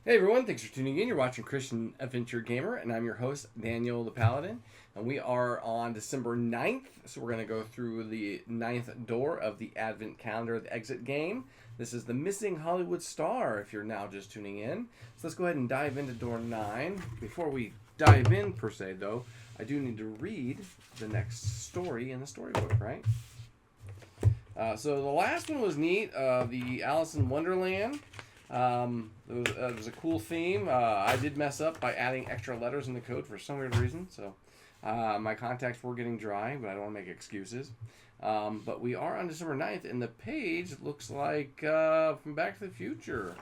Hey everyone, thanks for tuning in. You're watching Christian Adventure Gamer, and I'm your host, Daniel the Paladin. And we are on December 9th, so we're going to go through the ninth door of the Advent Calendar, the exit game. This is the Missing Hollywood Star, if you're now just tuning in. So let's go ahead and dive into door 9. Before we dive in, per se, though, I do need to read the next story in the storybook, right? So the last one was neat, the Alice in Wonderland. It was a cool theme. I did mess up by adding extra letters in the code for some weird reason, so my contacts were getting dry, but I don't want to make excuses. But we are on December 9th, and the page looks like from Back to the Future.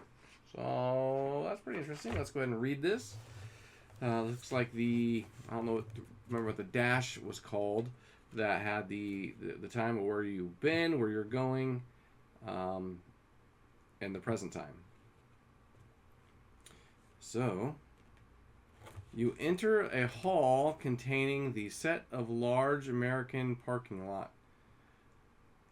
So that's pretty interesting. Let's go ahead and read this. Looks like I don't know, remember what the dash was called, that had the time of where you've been, where you're going, and the present time. So, you enter a hall containing the set of large American parking lot.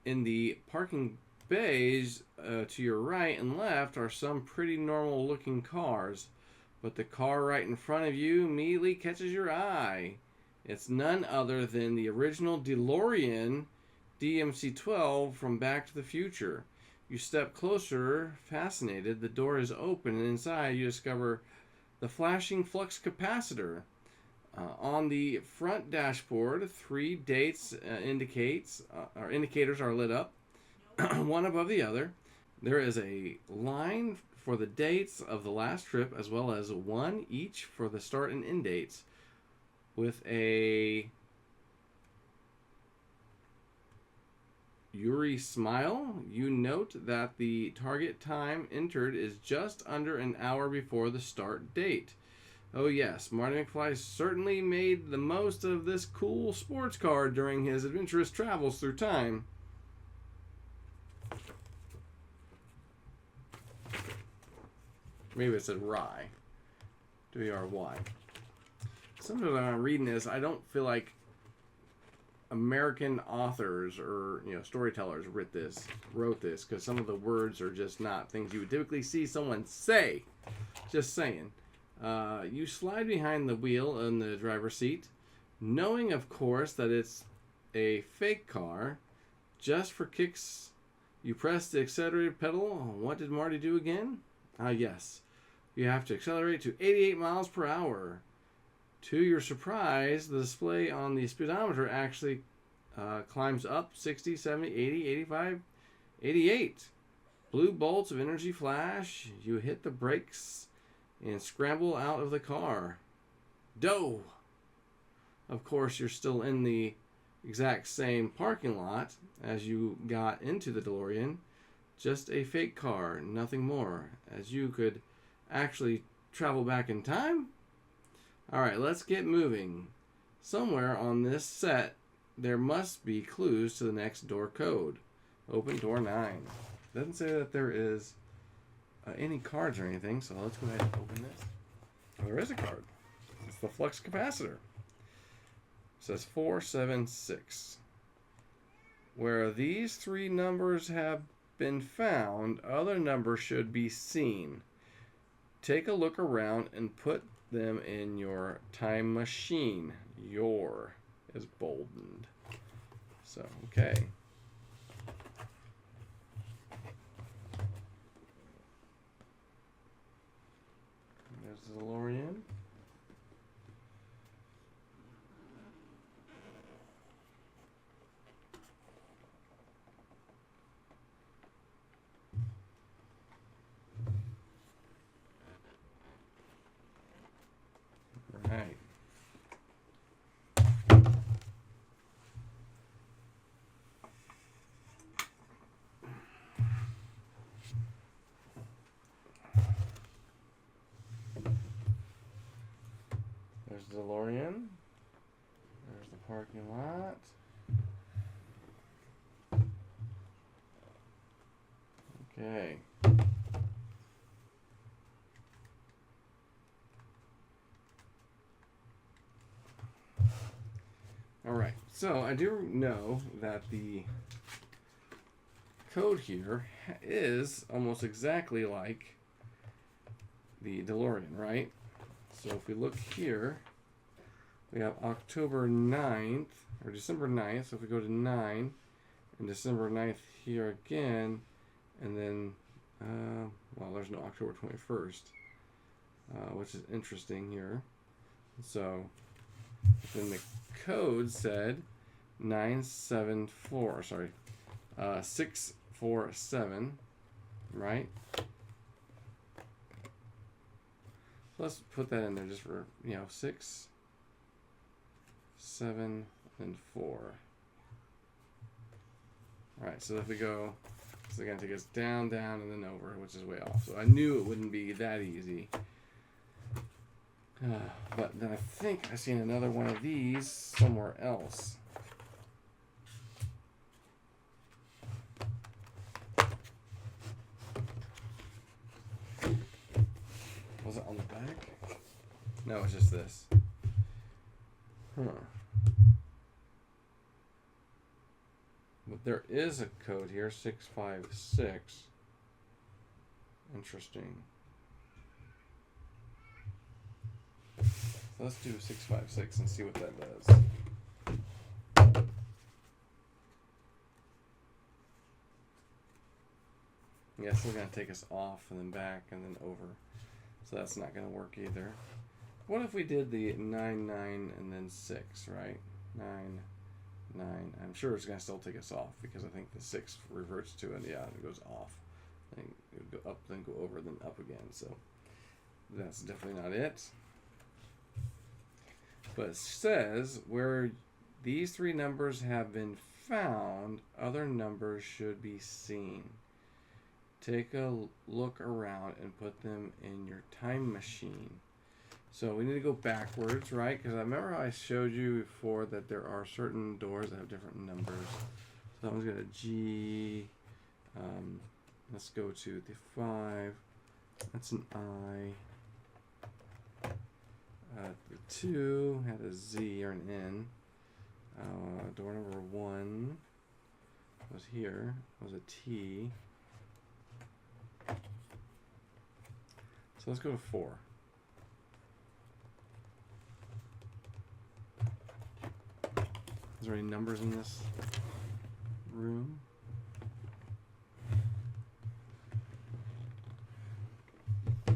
In the parking bays to your right and left are some pretty normal looking cars, but the car right in front of you immediately catches your eye. It's none other than the original DeLorean DMC-12 from Back to the Future. You step closer, fascinated. The door is open, and inside you discover the flashing flux capacitor. On the front dashboard, 3 dates indicators are lit up, one above the other. There is a line for the dates of the last trip, as well as one each for the start and end dates, with a Yuri smile. You note that the target time entered is just under an hour before the start date. Oh yes, Marty McFly certainly made the most of this cool sports car during his adventurous travels through time. Maybe it said rye. W-R-Y. Sometimes when I'm reading this, I don't feel like American authors or storytellers wrote this, because some of the words are just not things you would typically see someone say. Just saying. You slide behind the wheel in the driver's seat, knowing of course that it's a fake car. Just for kicks, you press the accelerator pedal. What did Marty do again? Yes, you have to accelerate to 88 miles per hour. To your surprise, the display on the speedometer actually climbs up 60, 70, 80, 85, 88. Blue bolts of energy flash. You hit the brakes and scramble out of the car. Dough! Of course, you're still in the exact same parking lot as you got into the DeLorean. Just a fake car, nothing more. As you could actually travel back in time? Alright, let's get moving. Somewhere on this set, there must be clues to the next door code. Open door 9. Doesn't say that there is any cards or anything, so let's go ahead and open this. Oh, there is a card. It's the flux capacitor. It says 476. Where these 3 numbers have been found, other numbers should be seen. Take a look around and put them in your time machine. Your is boldened. So, okay. There's the DeLorean. Right. There's the DeLorean. There's the parking lot. Okay. Alright, so I do know that the code here is almost exactly like the DeLorean, right? So if we look here, we have October 9th, or December 9th. So if we go to 9, and December 9th here again, and then, well, there's no October 21st, which is interesting here. So then the code said 647, right? So let's put that in there just for, 6, 7, and 4. Alright, so if we go, it's going to take us down, down, and then over, which is way off. So I knew it wouldn't be that easy. But then I think I've seen another one of these somewhere else. Was it on the back? No, it's just this. But there is a code here, 656. Interesting. So let's do 656 and see what that does. Yeah, it's still going to take us off and then back and then over. So that's not going to work either. What if we did the 9, 9, and then 6, right? 9, 9. I'm sure it's going to still take us off because I think the 6 reverts to it. Yeah, it goes off. Then it would go up, then go over, then up again. So that's definitely not it. But it says where these 3 numbers have been found, other numbers should be seen. Take a look around and put them in your time machine. So we need to go backwards, right? Because I remember I showed you before that there are certain doors that have different numbers. So that one's got a G. Let's go to the 5. That's an I. The 2 had a Z or an N. Door number 1 was here. Was a T. So let's go to 4. Is there any numbers in this room? I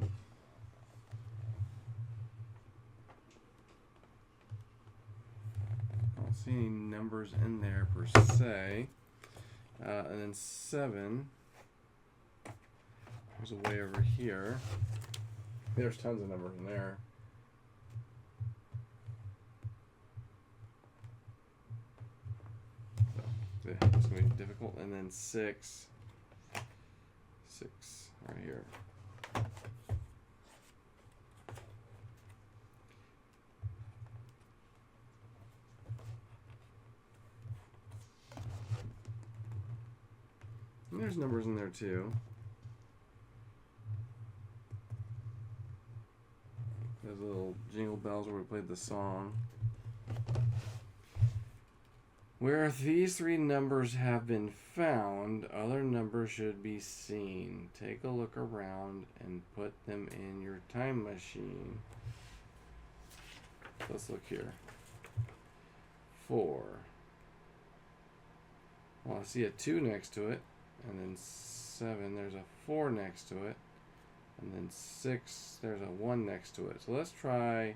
don't see any numbers in there per se. And then 7. There's a way over here. There's tons of numbers in there. So, it's going to be difficult. And then 6. 6 right here. And there's numbers in there too. There's little jingle bells where we played the song. Where these 3 numbers have been found, other numbers should be seen. Take a look around and put them in your time machine. Let's look here. 4. Well, I see a 2 next to it. And then 7, there's a 4 next to it. And then 6, there's a 1 next to it. So let's try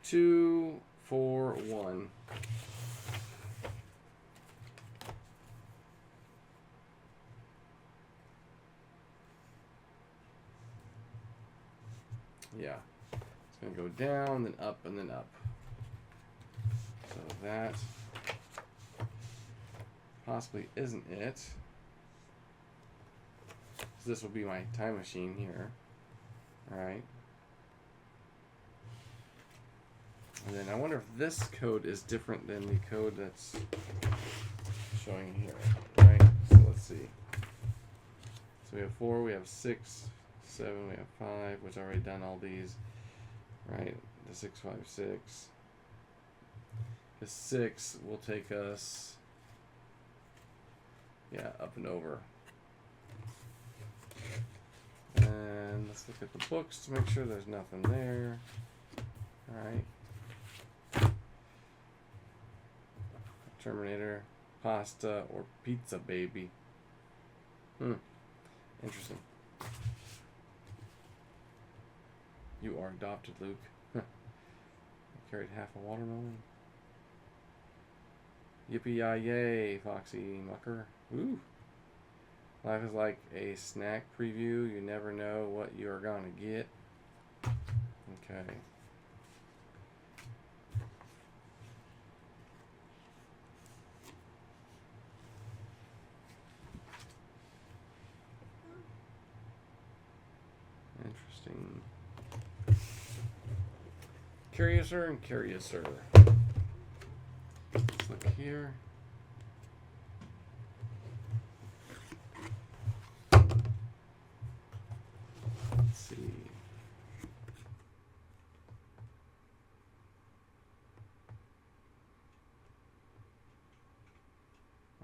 2, 4, 1. Yeah. It's going to go down, then up, and then up. So that possibly isn't it. So this will be my time machine here. Alright. And then I wonder if this code is different than the code that's showing here. Right? So let's see. So we have 4, we have 6, 7, we have 5, which I already done all these. Right? The 6, 5, 6. The 6 will take us, yeah, up and over. And let's look at the books to make sure there's nothing there. Alright. Terminator, pasta, or pizza, baby. Interesting. You are adopted, Luke. I carried half a watermelon. Yippee-yi-yay, Foxy Mucker. Ooh. Life is like a snack preview. You never know what you are going to get. Okay. Interesting. Curiouser and curiouser. Let's look here. Let's see.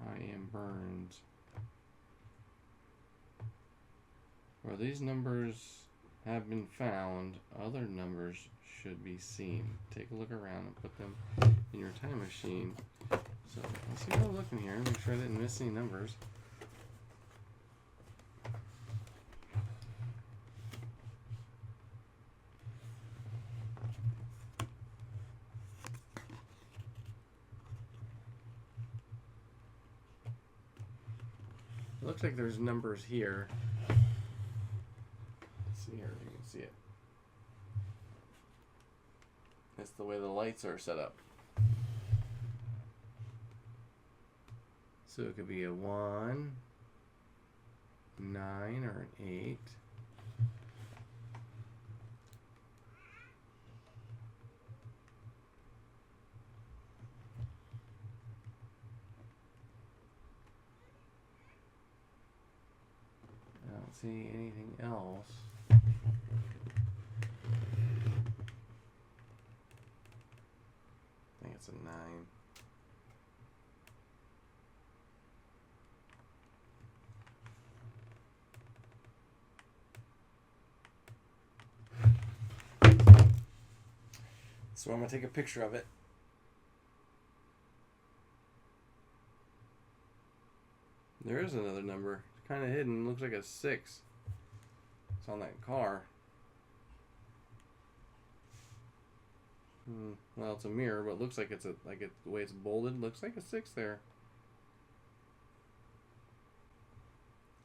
I am Burns. Where these numbers have been found, other numbers should be seen. Take a look around and put them in your time machine. So let's see what I'm looking here. Make sure I didn't miss any numbers. It looks like there's numbers here. Let's see here, you can see it. That's the way the lights are set up. So it could be a 1, 9, or an 8. I don't see anything else. I think it's a 9. So I'm going to take a picture of it. There is another number. It's kind of hidden. Looks like a 6. It's on that car. Well, it's a mirror, but it looks like it's the way it's bolded. Looks like a 6 there.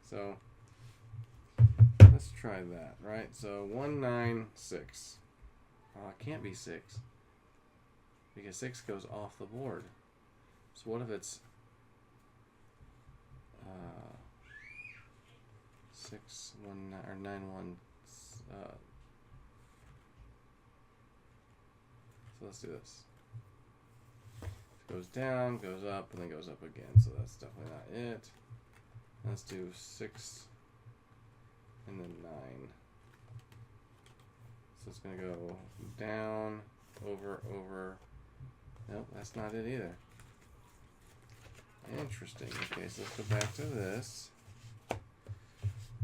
So let's try that, right? So 1, 9, 6. Oh, it can't be 6 because 6 goes off the board. So what if it's 6, 1, 9, or 9, 1? So let's do this. It goes down, goes up, and then goes up again. So that's definitely not it. Let's do 6 and then 9. So it's going to go down, over, over. Nope, that's not it either. Interesting. Okay, so let's go back to this.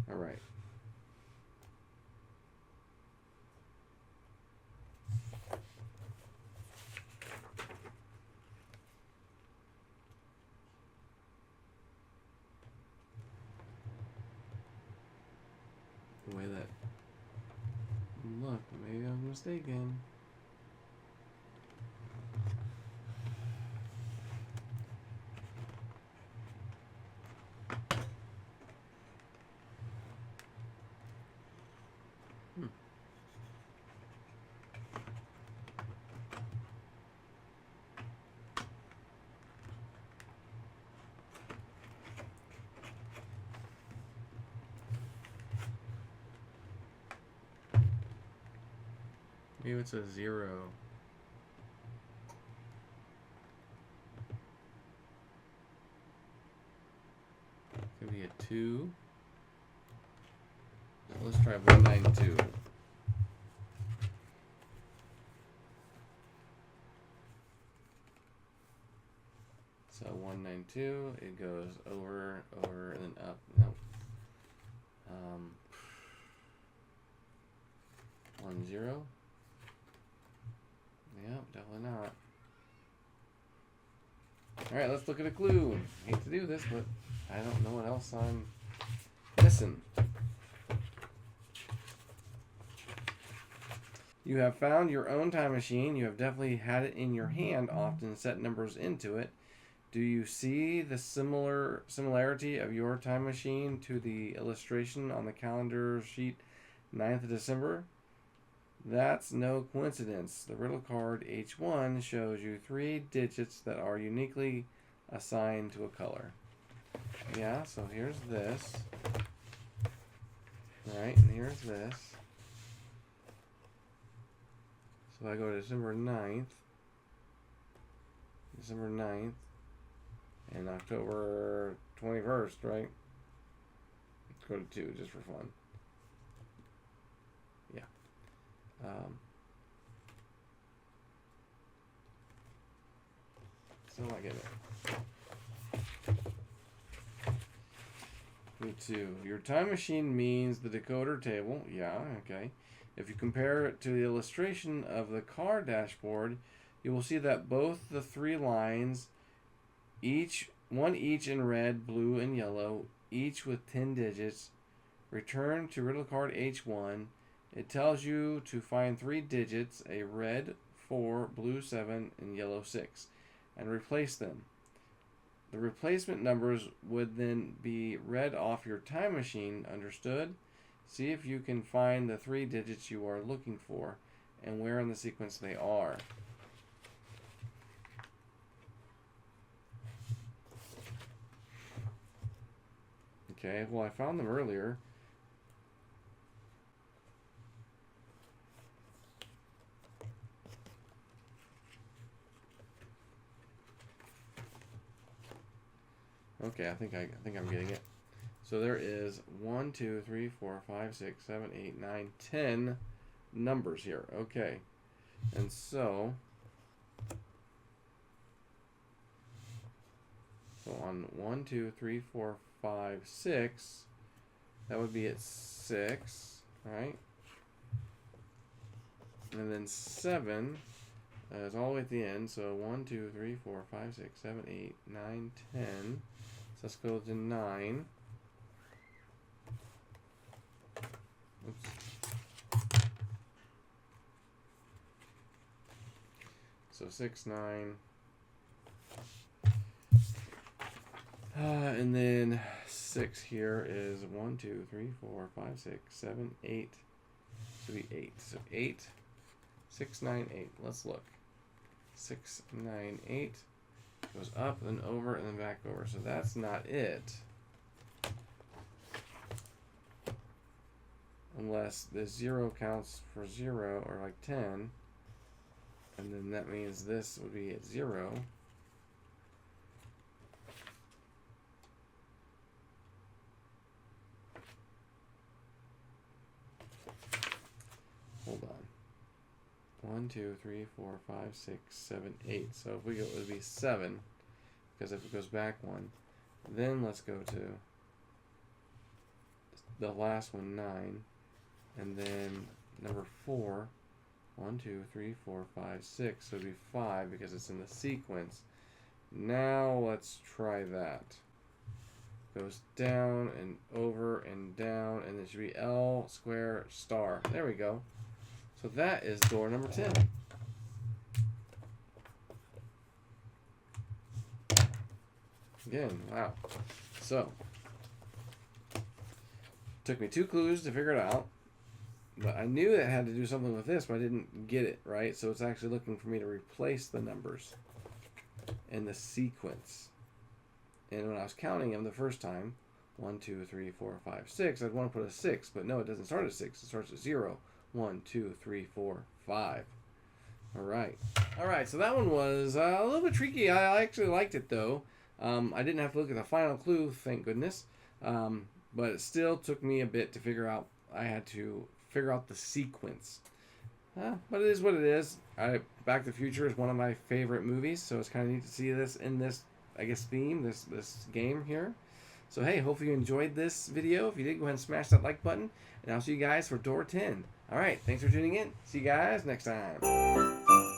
All right. The way that... Look, maybe I'm mistaken. Maybe it's a 0. Could be a 2. So let's try 192. So 192, it goes over, over, and then up. Nope. 10. Yep, definitely not. Alright, let's look at a clue. Hate to do this, but I don't know what else I'm missing. You have found your own time machine. You have definitely had it in your hand often, set numbers into it. Do you see the similarity of your time machine to the illustration on the calendar sheet 9th of December? That's no coincidence. The riddle card H1 shows you 3 digits that are uniquely assigned to a color. Yeah, so here's this. Right, and here's this. So if I go to December 9th, and October 21st, right? Let's go to 2 just for fun. Yeah. So I get it. Me too. Your time machine means the decoder table. Yeah, okay. If you compare it to the illustration of the car dashboard, you will see that both the 3 lines, one each in red, blue, and yellow, each with 10 digits, return to riddle card H1. It tells you to find 3 digits, a red 4, blue 7, and yellow 6, and replace them. The replacement numbers would then be read off your time machine, understood? See if you can find the 3 digits you are looking for and where in the sequence they are. Okay, well, I found them earlier. Okay, I think I'm getting it. So there is 1, 2, 3, 4, 5, 6, 7, 8, 9, 10 numbers here. Okay. And so on 1, 2, 3, 4, 5, 6, that would be at 6, right? And then 7 is all the way at the end. So 1, 2, 3, 4, 5, 6, 7, 8, 9, 10. So let's go to 9. Oops. So 6, 9. And then 6 here is 1, 2, 3, 4, 5, 6, 7, 8. Should be 8. So 8, 6, 9, 8. Let's look. 6, 9, 8. Goes up, then over, and then back over. So that's not it. Unless the 0 counts for 0, or like 10. And then that means this would be at 0. Hold on. 1, 2, 3, 4, 5, 6, 7, 8. So if we go, it would be 7. Because if it goes back 1. Then let's go to the last one, 9. And then number 4. 1, 2, 3, 4, 5, 6. So it would be 5 because it's in the sequence. Now let's try that. Goes down and over and down, and it should be L square star. There we go. So that is door number 10. Again, wow. So, took me 2 clues to figure it out. But I knew it had to do something with this, but I didn't get it, right? So it's actually looking for me to replace the numbers in the sequence. And when I was counting them the first time, 1, 2, 3, 4, 5, 6, I'd want to put a 6, but no, it doesn't start at 6. It starts at 0. 1, 2, 3, 4, 5. All right, so that one was a little bit tricky. I actually liked it, though. I didn't have to look at the final clue, thank goodness. But it still took me a bit to figure out. I had to figure out the sequence. But it is what it is. Back to the Future is one of my favorite movies, so it's kind of neat to see this in this, I guess, theme, this game here. So hey, hopefully you enjoyed this video. If you did, go ahead and smash that like button, and I'll see you guys for door 10. All right, thanks for tuning in. See you guys next time.